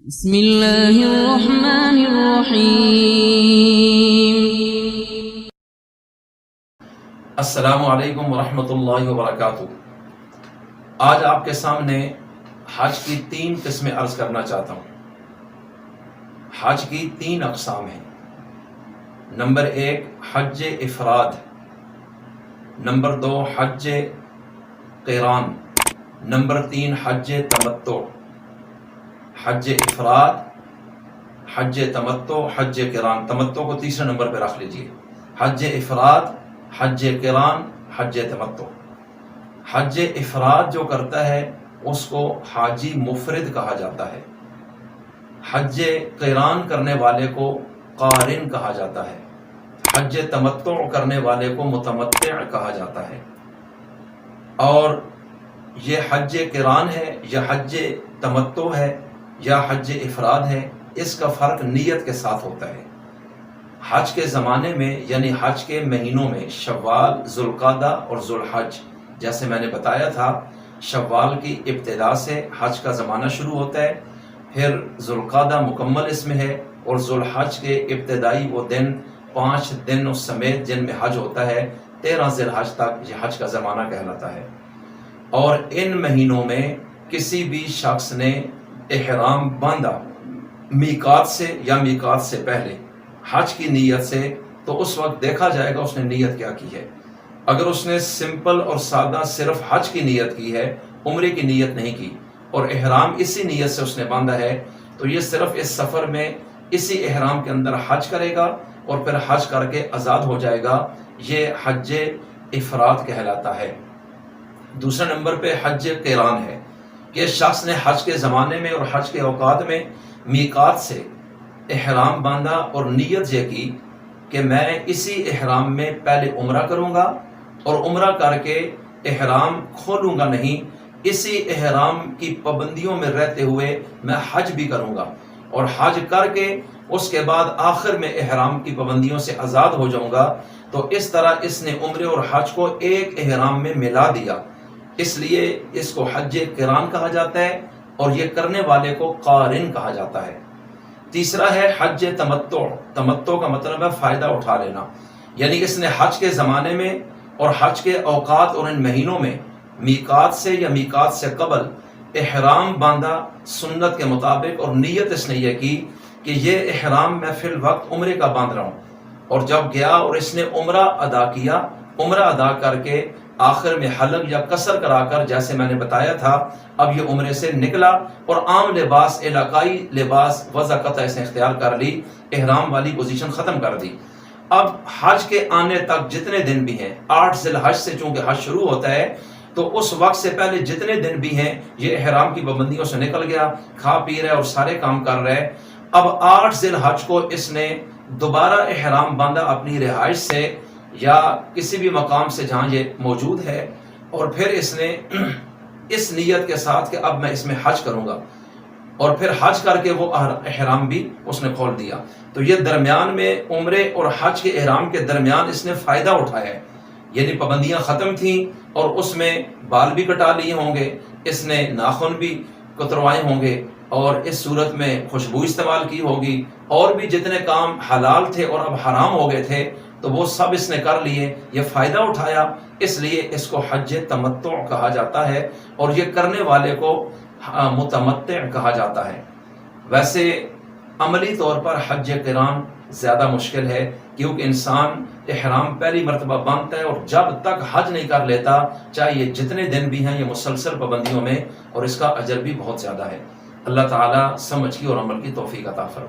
بسم اللہ الرحمن الرحیم۔ السلام علیکم ورحمۃ اللہ وبرکاتہ۔ آج آپ کے سامنے حج کی 3 قسمیں عرض کرنا چاہتا ہوں۔ حج کی 3 اقسام ہیں۔ نمبر 1 حج افراد، نمبر 2 حج قران، نمبر 3 حج تمتع۔ حج افراد، حج تمتع، حج قران۔ تمتع کو تیسرے نمبر پہ رکھ لیجئے۔ حج افراد، حج قران، حج تمتع۔ حج افراد جو کرتا ہے اس کو حاجی مفرد کہا جاتا ہے۔ حج قران کرنے والے کو قارن کہا جاتا ہے۔ حج تمتع کرنے والے کو متمتع کہا جاتا ہے۔ اور یہ حج قران ہے یا حج تمتع ہے یا حج افراد ہے، اس کا فرق نیت کے ساتھ ہوتا ہے۔ حج کے زمانے میں یعنی حج کے مہینوں میں شوال، ذوالقعدہ اور ذوالحج، جیسے میں نے بتایا تھا، شوال کی ابتدا سے حج کا زمانہ شروع ہوتا ہے، پھر ذوالقعدہ مکمل اس میں ہے، اور ذوالحج کے ابتدائی وہ دن 5 دن اس سمیت جن میں حج ہوتا ہے، 13 ذی الحج تک یہ حج کا زمانہ کہلاتا ہے۔ اور ان مہینوں میں کسی بھی شخص نے احرام باندھا میقات سے یا میقات سے پہلے حج کی نیت سے، تو اس وقت دیکھا جائے گا اس نے نیت کیا کی ہے۔ اگر اس نے سمپل اور سادہ صرف حج کی نیت کی ہے، عمرے کی نیت نہیں کی، اور احرام اسی نیت سے اس نے باندھا ہے، تو یہ صرف اس سفر میں اسی احرام کے اندر حج کرے گا اور پھر حج کر کے آزاد ہو جائے گا۔ یہ حج افراد کہلاتا ہے۔ دوسرے نمبر پہ حج قران ہے کہ شخص نے حج کے زمانے میں اور حج کے اوقات میں میقات سے احرام باندھا اور نیت یہ کی کہ میں اسی احرام میں پہلے عمرہ کروں گا، اور عمرہ کر کے احرام کھولوں گا نہیں، اسی احرام کی پابندیوں میں رہتے ہوئے میں حج بھی کروں گا، اور حج کر کے اس کے بعد آخر میں احرام کی پابندیوں سے آزاد ہو جاؤں گا۔ تو اس طرح اس نے عمرے اور حج کو ایک احرام میں ملا دیا، اس لیے اس کو حج قران کہا جاتا ہے، اور یہ کرنے والے کو قارن کہا جاتا ہے۔ تیسرا ہے حج تمتع۔ تمتع کا مطلب ہے فائدہ اٹھا لینا، یعنی اس نے حج کے زمانے میں اور حج کے اوقات اور ان مہینوں میں میقات سے یا میقات سے قبل احرام باندھا سنت کے مطابق، اور نیت اس نے یہ کی کہ یہ احرام میں فی الوقت عمرے کا باندھ رہا ہوں، اور جب گیا اور اس نے عمرہ ادا کیا، عمرہ ادا کر کے آخر میں حلق یا قصر کرا کر، جیسے میں نے بتایا تھا، اب یہ عمرے سے نکلا اور عام لباس، علاقائی لباس وضع قطع سے اختیار کر لی، احرام والی پوزیشن ختم کر دی۔ اب حج کے آنے تک جتنے دن بھی ہیں، 8 ذی الحج سے چونکہ حج شروع ہوتا ہے، تو اس وقت سے پہلے جتنے دن بھی ہیں یہ احرام کی پابندیوں سے نکل گیا، کھا پی رہے اور سارے کام کر رہے۔ اب 8 ذی الحج کو اس نے دوبارہ احرام باندھا اپنی رہائش سے یا کسی بھی مقام سے جہاں یہ موجود ہے، اور پھر اس نے اس نیت کے ساتھ کہ اب میں اس میں حج کروں گا، اور پھر حج کر کے وہ احرام بھی اس نے کھول دیا۔ تو یہ درمیان میں عمرے اور حج کے احرام کے درمیان اس نے فائدہ اٹھایا ہے، یعنی پابندیاں ختم تھیں اور اس میں بال بھی کٹا لیے ہوں گے، اس نے ناخن بھی کتروائے ہوں گے، اور اس صورت میں خوشبو استعمال کی ہوگی، اور بھی جتنے کام حلال تھے اور اب حرام ہو گئے تھے تو وہ سب اس نے کر لیے، یہ فائدہ اٹھایا، اس لیے اس کو حج تمتع کہا جاتا ہے، اور یہ کرنے والے کو متمتع کہا جاتا ہے۔ ویسے عملی طور پر حج قران زیادہ مشکل ہے، کیونکہ انسان احرام پہلی مرتبہ باندھتا ہے اور جب تک حج نہیں کر لیتا، چاہے یہ جتنے دن بھی ہیں، یہ مسلسل پابندیوں میں، اور اس کا اجر بھی بہت زیادہ ہے۔ اللہ تعالیٰ سمجھ کی اور عمل کی توفیق عطا فرمائے۔